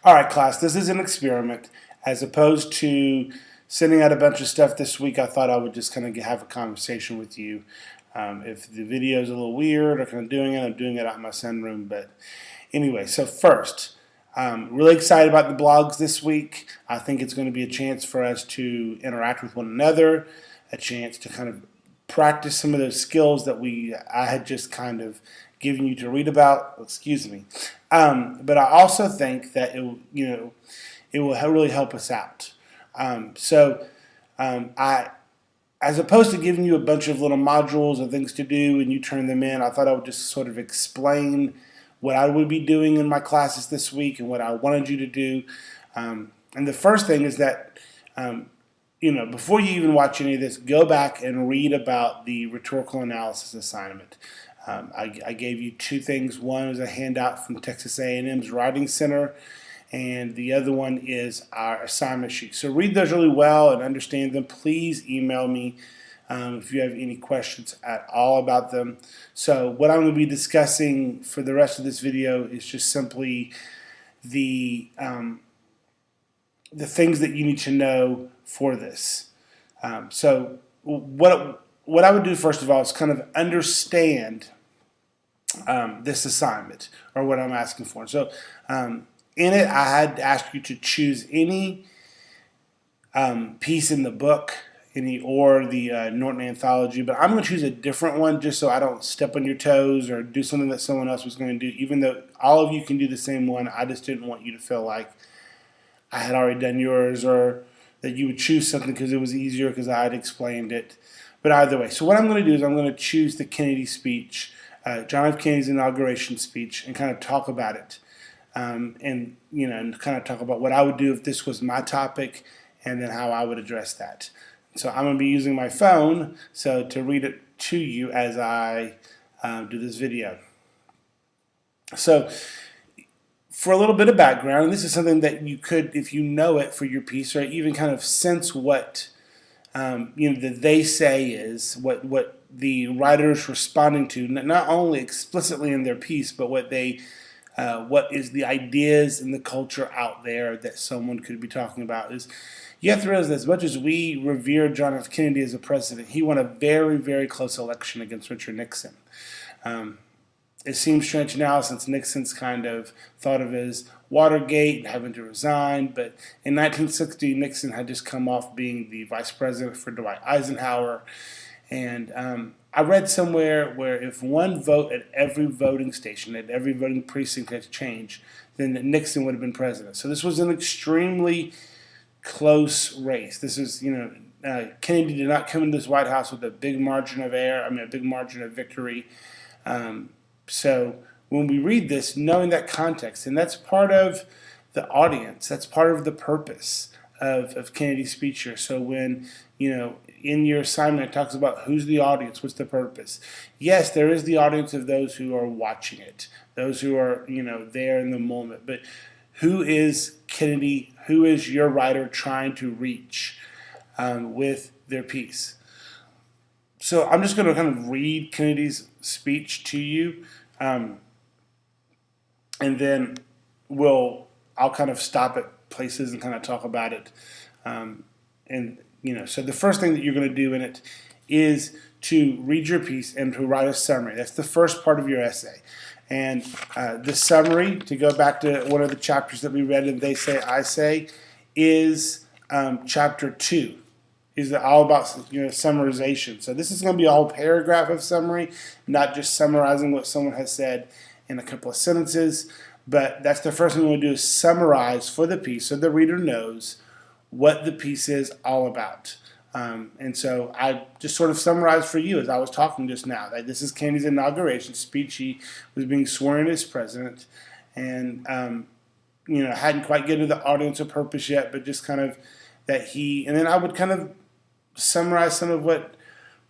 All right, class, this is an experiment. As opposed to sending out a bunch of stuff this week, I thought I would just kind of have a conversation with you. If the video is a little weird or kind of doing it, I'm doing it out in my sunroom. But anyway, so first, really excited about the blogs this week. I think it's going to be a chance for us to interact with one another, a chance to kind of practice some of those skills that I had just kind of given you to read about. Excuse me. But I also think that it will really help us out. As opposed to giving you a bunch of little modules or things to do and you turn them in, I thought I would just sort of explain what I would be doing in my classes this week and what I wanted you to do. And the first thing is that before you even watch any of this, go back and read about the rhetorical analysis assignment. I gave you two things. One is a handout from Texas A&M's Writing Center, and the other one is our assignment sheet. So read those really well and understand them. Please email me if you have any questions at all about them. So what I'm going to be discussing for the rest of this video is just simply the things that you need to know for this. So what I would do first of all is kind of understand this assignment, or what I'm asking for. So in it, I had asked you to choose any piece in the book, or the Norton Anthology, but I'm going to choose a different one just so I don't step on your toes or do something that someone else was going to do. Even though all of you can do the same one, I just didn't want you to feel like I had already done yours, or that you would choose something because it was easier because I had explained it. But either way, so what I'm going to do is I'm going to choose the Kennedy speech, John F. Kennedy's inauguration speech, and kind of talk about it, and kind of talk about what I would do if this was my topic, and then how I would address that. So I'm going to be using my phone to read it to you as I do this video. So for a little bit of background, and this is something that you could, if you know it for your piece, or even kind of sense what the they say is, what the writer is responding to, not only explicitly in their piece, but what is the ideas and the culture out there that someone could be talking about. Is you have to realize that as much as we revere John F. Kennedy as a president, he won a very, very close election against Richard Nixon. It seems strange now since Nixon's kind of thought of as Watergate and having to resign, but in 1960 Nixon had just come off being the vice president for Dwight Eisenhower, and I read somewhere where if one vote at every voting station, at every voting precinct had changed, then Nixon would have been president. So this was an extremely close race. This is, Kennedy did not come into this White House with a big margin of a big margin of victory. So when we read this, knowing that context, and that's part of the audience, that's part of the purpose of Kennedy's speech here. So when, in your assignment it talks about who's the audience, what's the purpose. Yes, there is the audience of those who are watching it, those who are, there in the moment. But who is Kennedy, who is your writer trying to reach with their piece? So I'm just going to kind of read Kennedy's speech to you, and then I'll kind of stop at places and kind of talk about it. So the first thing that you're going to do in it is to read your piece and to write a summary. That's the first part of your essay. And the summary, to go back to one of the chapters that we read in They Say, I Say, is chapter 2. Is all about summarization. So this is going to be a whole paragraph of summary, not just summarizing what someone has said in a couple of sentences. But that's the first thing we want to do, is summarize for the piece so the reader knows what the piece is all about. And so I just sort of summarized for you as I was talking just now that this is Kennedy's inauguration speech. He was being sworn in as president, and hadn't quite get to the audience of purpose yet, but just kind of that and then I would kind of summarize some of what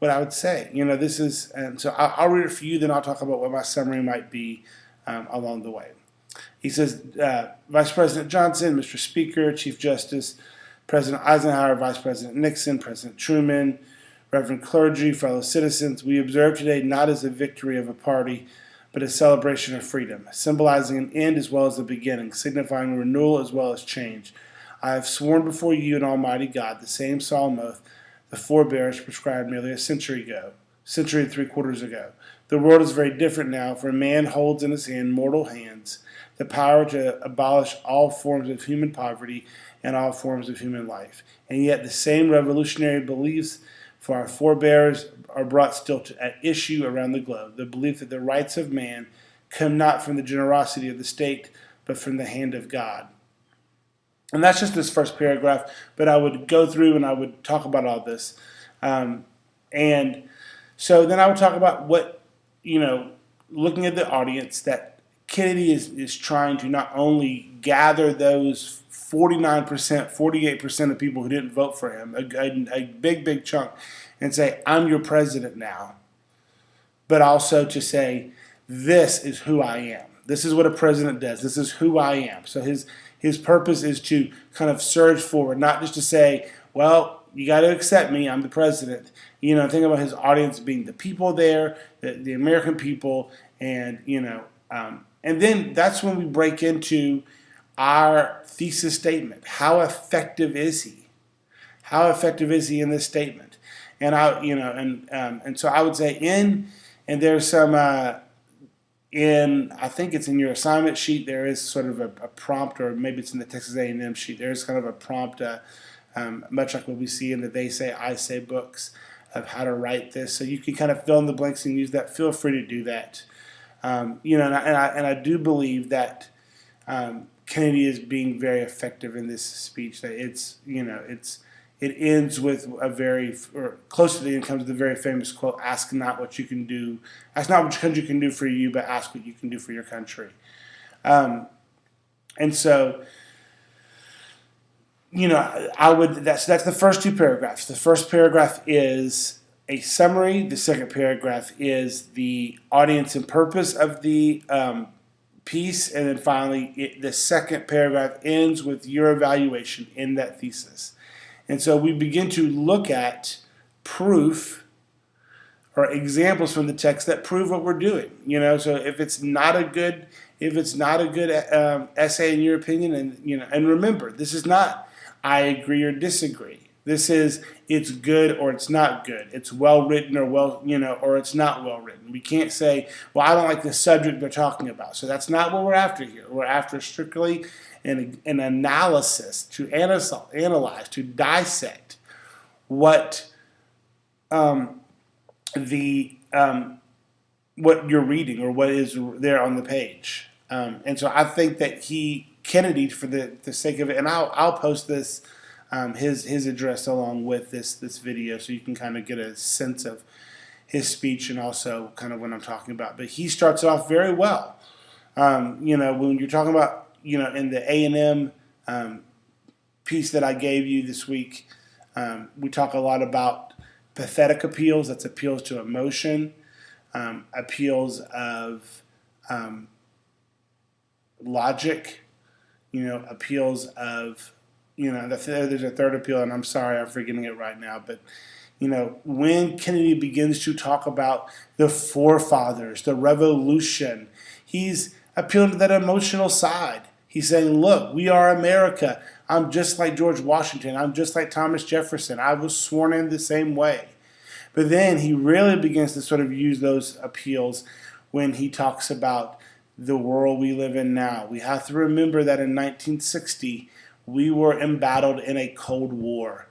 I would say. This is, and so I'll read it for you, then I'll talk about what my summary might be along the way. He says, Vice President Johnson, Mr. Speaker, Chief Justice, President Eisenhower, Vice President Nixon, President Truman, Reverend clergy, fellow citizens, we observe today not as a victory of a party, but a celebration of freedom, symbolizing an end as well as a beginning, signifying renewal as well as change. I have sworn before you and Almighty God the same solemn oath the forebears prescribed nearly a century and 3/4 ago. The world is very different now, for man holds in his hand mortal hands the power to abolish all forms of human poverty and all forms of human life. And yet the same revolutionary beliefs for our forebears are brought still at issue around the globe. The belief that the rights of man come not from the generosity of the state, but from the hand of God. And that's just this first paragraph, but I would go through and I would talk about all this. And so then I would talk about what, looking at the audience, that Kennedy is trying to not only gather those 49%, 48% of people who didn't vote for him, a big chunk, and say, I'm your president now, but also to say, this is who I am. This is what a president does. This is who I am. So his purpose is to kind of surge forward, not just to say, well, you got to accept me, I'm the president. Think about his audience being the people there, the American people, and, and then that's when we break into our thesis statement. How effective is he? How effective is he in this statement? And and so I would say and there's some I think it's in your assignment sheet, there is sort of a prompt, or maybe it's in the Texas A&M sheet. There's kind of a prompt, much like what we see in the They Say, I Say books, of how to write this. So you can kind of fill in the blanks and use that. Feel free to do that. And I do believe that Kennedy is being very effective in this speech. That it ends with or close to the end comes the very famous quote, ask not what you can do, ask not what your country can do for you, but ask what you can do for your country. And so, that's the first two paragraphs. The first paragraph is a summary. The second paragraph is the audience and purpose of the piece. And then finally, the second paragraph ends with your evaluation in that thesis. And so we begin to look at proof or examples from the text that prove what we're doing. So if it's not a good essay in your opinion, and remember, this is not I agree or disagree. This is it's good or it's not good. It's well written or it's not well written. We can't say, well, I don't like the subject they're talking about. So that's not what we're after here. We're after strictly an analysis, to analyze, to dissect what what you're reading or what is there on the page. And so I think that Kennedy, for the sake of it, and I'll post this his address along with this video, so you can kind of get a sense of his speech and also kind of what I'm talking about. But he starts off very well. When you're talking about in the A&M piece that I gave you this week, we talk a lot about pathetic appeals. That's appeals to emotion, appeals of logic, appeals of, there's a third appeal, and I'm sorry, I'm forgetting it right now, but, when Kennedy begins to talk about the forefathers, the revolution, he's appealing to that emotional side. He's saying, look, we are America. I'm just like George Washington. I'm just like Thomas Jefferson. I was sworn in the same way. But then he really begins to sort of use those appeals when he talks about the world we live in now. We have to remember that in 1960, we were embattled in a Cold War.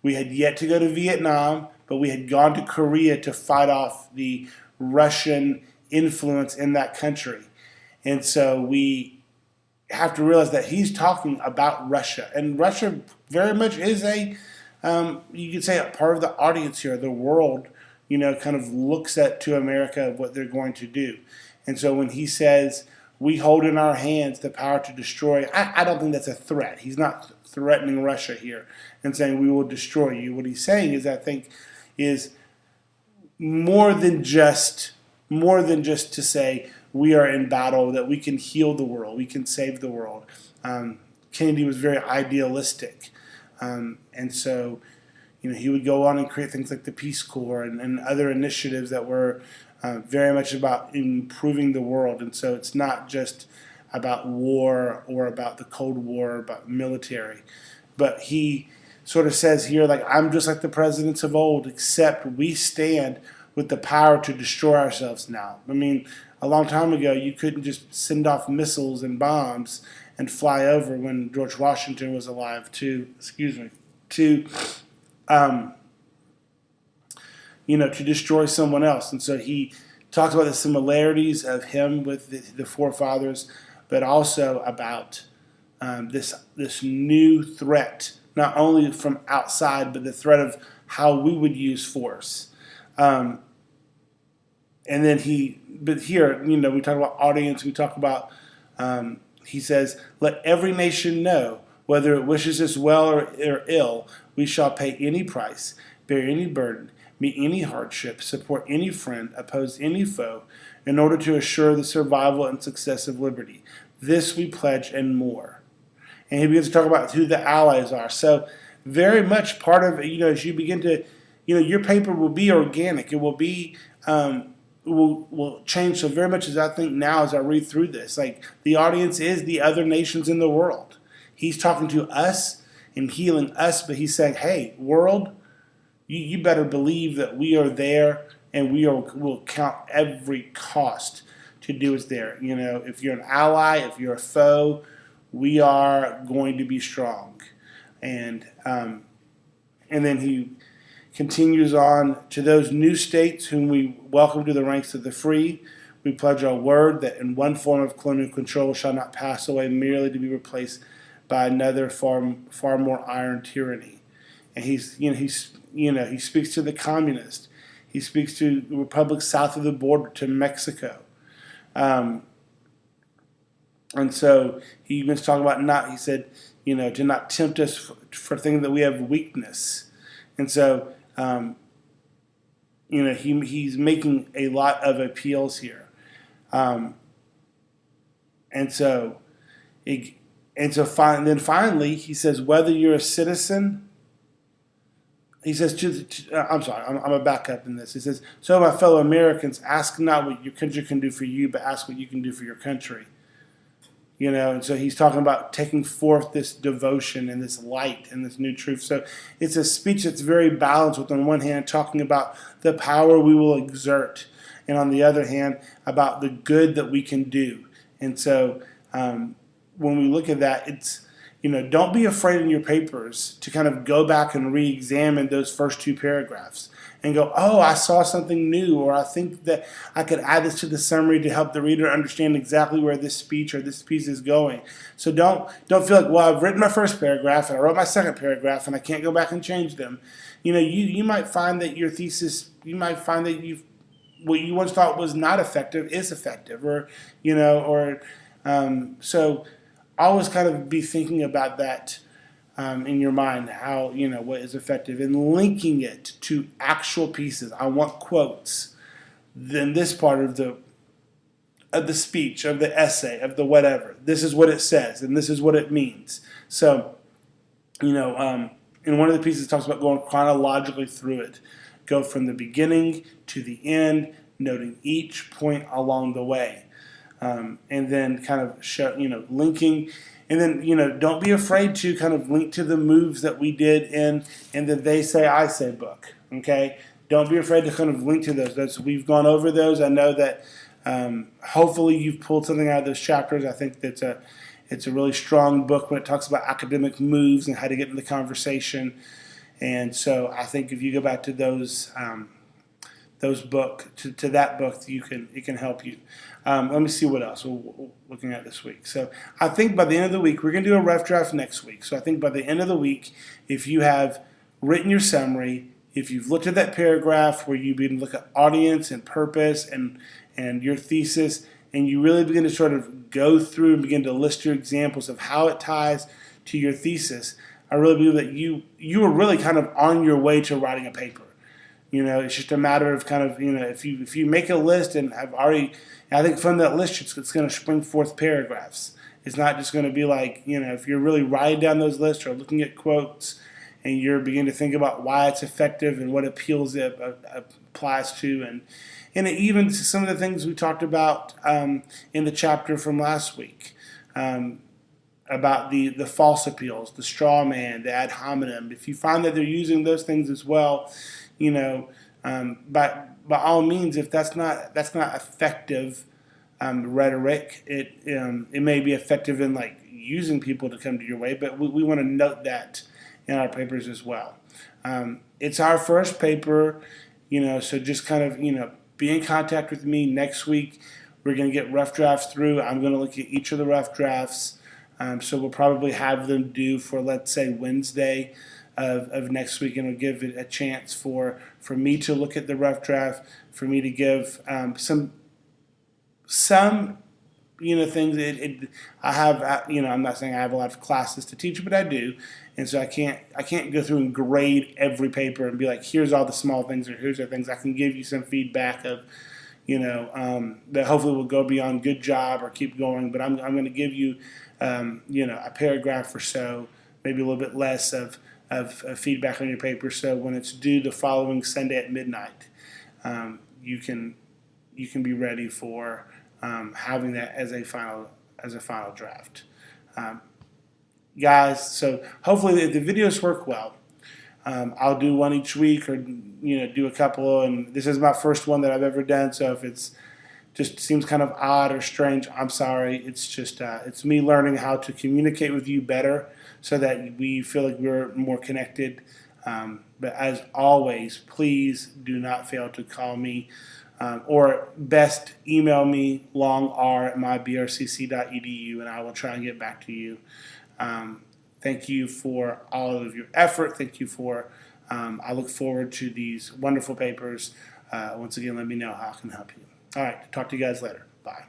We had yet to go to Vietnam, but we had gone to Korea to fight off the Russian influence in that country. And so we have to realize that he's talking about Russia. And Russia very much is you could say, a part of the audience here. The world, kind of looks to America what they're going to do. And so when he says, we hold in our hands the power to destroy, I don't think that's a threat. He's not threatening Russia here and saying we will destroy you. What he's saying is, I think, is more than just to say we are in battle, that we can heal the world, we can save the world. Kennedy was very idealistic. And so, he would go on and create things like the Peace Corps and other initiatives that were very much about improving the world. And so it's not just about war or about the Cold War, or about military. But he sort of says here, like, I'm just like the presidents of old, except we stand with the power to destroy ourselves now. I mean, a long time ago, you couldn't just send off missiles and bombs and fly over when George Washington was alive to to destroy someone else. And so he talks about the similarities of him with the forefathers, but also about this new threat, not only from outside, but the threat of how we would use force. And then but here, we talk about audience, we talk about, he says, let every nation know, whether it wishes us well or ill, we shall pay any price, bear any burden, meet any hardship, support any friend, oppose any foe, in order to assure the survival and success of liberty. This we pledge and more. And he begins to talk about who the allies are. So very much part of, as you begin to, your paper will be organic. It will be, will change. So very much as I think now as I read through this, like the audience is the other nations in the world. He's talking to us and healing us, but he's saying, hey, world, you better believe that we are there, and will count every cost to do us there. If you're an ally, if you're a foe, we are going to be strong. And then he continues on, to those new states whom we welcome to the ranks of the free, we pledge our word that in one form of colonial control shall not pass away merely to be replaced by another far more iron tyranny. And he speaks to the communists. He speaks to the republics south of the border, to Mexico. And so he was talking about he said, to not tempt us for thinking that we have weakness. And so, he's making a lot of appeals here. And then finally, he says, whether you're a citizen, he says, I'm sorry, I'm going to back up in this. He says, so my fellow Americans, ask not what your country can do for you, but ask what you can do for your country. And so he's talking about taking forth this devotion and this light and this new truth. So it's a speech that's very balanced, with on one hand talking about the power we will exert, and on the other hand about the good that we can do. And so when we look at that, it's, don't be afraid in your papers to kind of go back and re-examine those first two paragraphs and go, oh, I saw something new, or I think that I could add this to the summary to help the reader understand exactly where this speech or this piece is going. So don't feel like, well, I've written my first paragraph and I wrote my second paragraph and I can't go back and change them. You might find that your thesis, that what you once thought was not effective is effective, so always kind of be thinking about that in your mind, how, what is effective, and linking it to actual pieces. I want quotes. Then this part of the speech, of the essay, of the whatever, this is what it says, and this is what it means. So, in one of the pieces it talks about going chronologically through it. Go from the beginning to the end, noting each point along the way. And then kind of show, linking, and then, don't be afraid to kind of link to the moves that we did in the They Say, I Say book, okay? Don't be afraid to kind of link to those. We've gone over those. I know that hopefully you've pulled something out of those chapters. I think that's it's a really strong book when it talks about academic moves and how to get in the conversation. And so I think if you go back to those book to that book, it can help you. Let me see what else we're looking at this week. So I think by the end of the week, we're going to do a rough draft next week. So I think by the end of the week, if you have written your summary, if you've looked at that paragraph where you begin to look at audience and purpose and your thesis, and you really begin to sort of go through and begin to list your examples of how it ties to your thesis, I really believe that you are really kind of on your way to writing a paper. It's just a matter of kind of, if you make a list and have already, I think from that list, it's going to spring forth paragraphs. It's not just going to be like, if you're really writing down those lists or looking at quotes and you're beginning to think about why it's effective and what appeals it applies to, and And even some of the things we talked about in the chapter from last week. About the false appeals, the straw man, the ad hominem. If you find that they're using those things as well, you know, by all means, if that's not effective rhetoric, it may be effective in like using people to come to your way, but we want to note that in our papers as well. It's our first paper, you know, so just kind of, you know, be in contact with me next week. We're going to get rough drafts through. I'm going to look at each of the rough drafts. So we'll probably have them due for, let's say, Wednesday of next week, and it'll give it a chance for me to look at the rough draft, for me to give some you know, things. I have, you know, I'm not saying I have a lot of classes to teach, but I do, and so I can't go through and grade every paper and be like, here's all the small things or here's the things. I can give you some feedback of, you know, that hopefully will go beyond good job or keep going, but I'm going to give you, you know, a paragraph or so, maybe a little bit less of feedback on your paper. So when it's due the following Sunday at midnight, you can be ready for having that as a final draft, guys. So hopefully the videos work well. I'll do one each week, or you know, do a couple. And this is my first one that I've ever done. So if it's just seems kind of odd or strange, I'm sorry. It's just it's me learning how to communicate with you better, so that we feel like we're more connected. But as always, please do not fail to call me, or best email me longar@mybrcc.edu, and I will try and get back to you. Thank you for all of your effort. Thank you for, I look forward to these wonderful papers. Once again, let me know how I can help you. All right, talk to you guys later. Bye.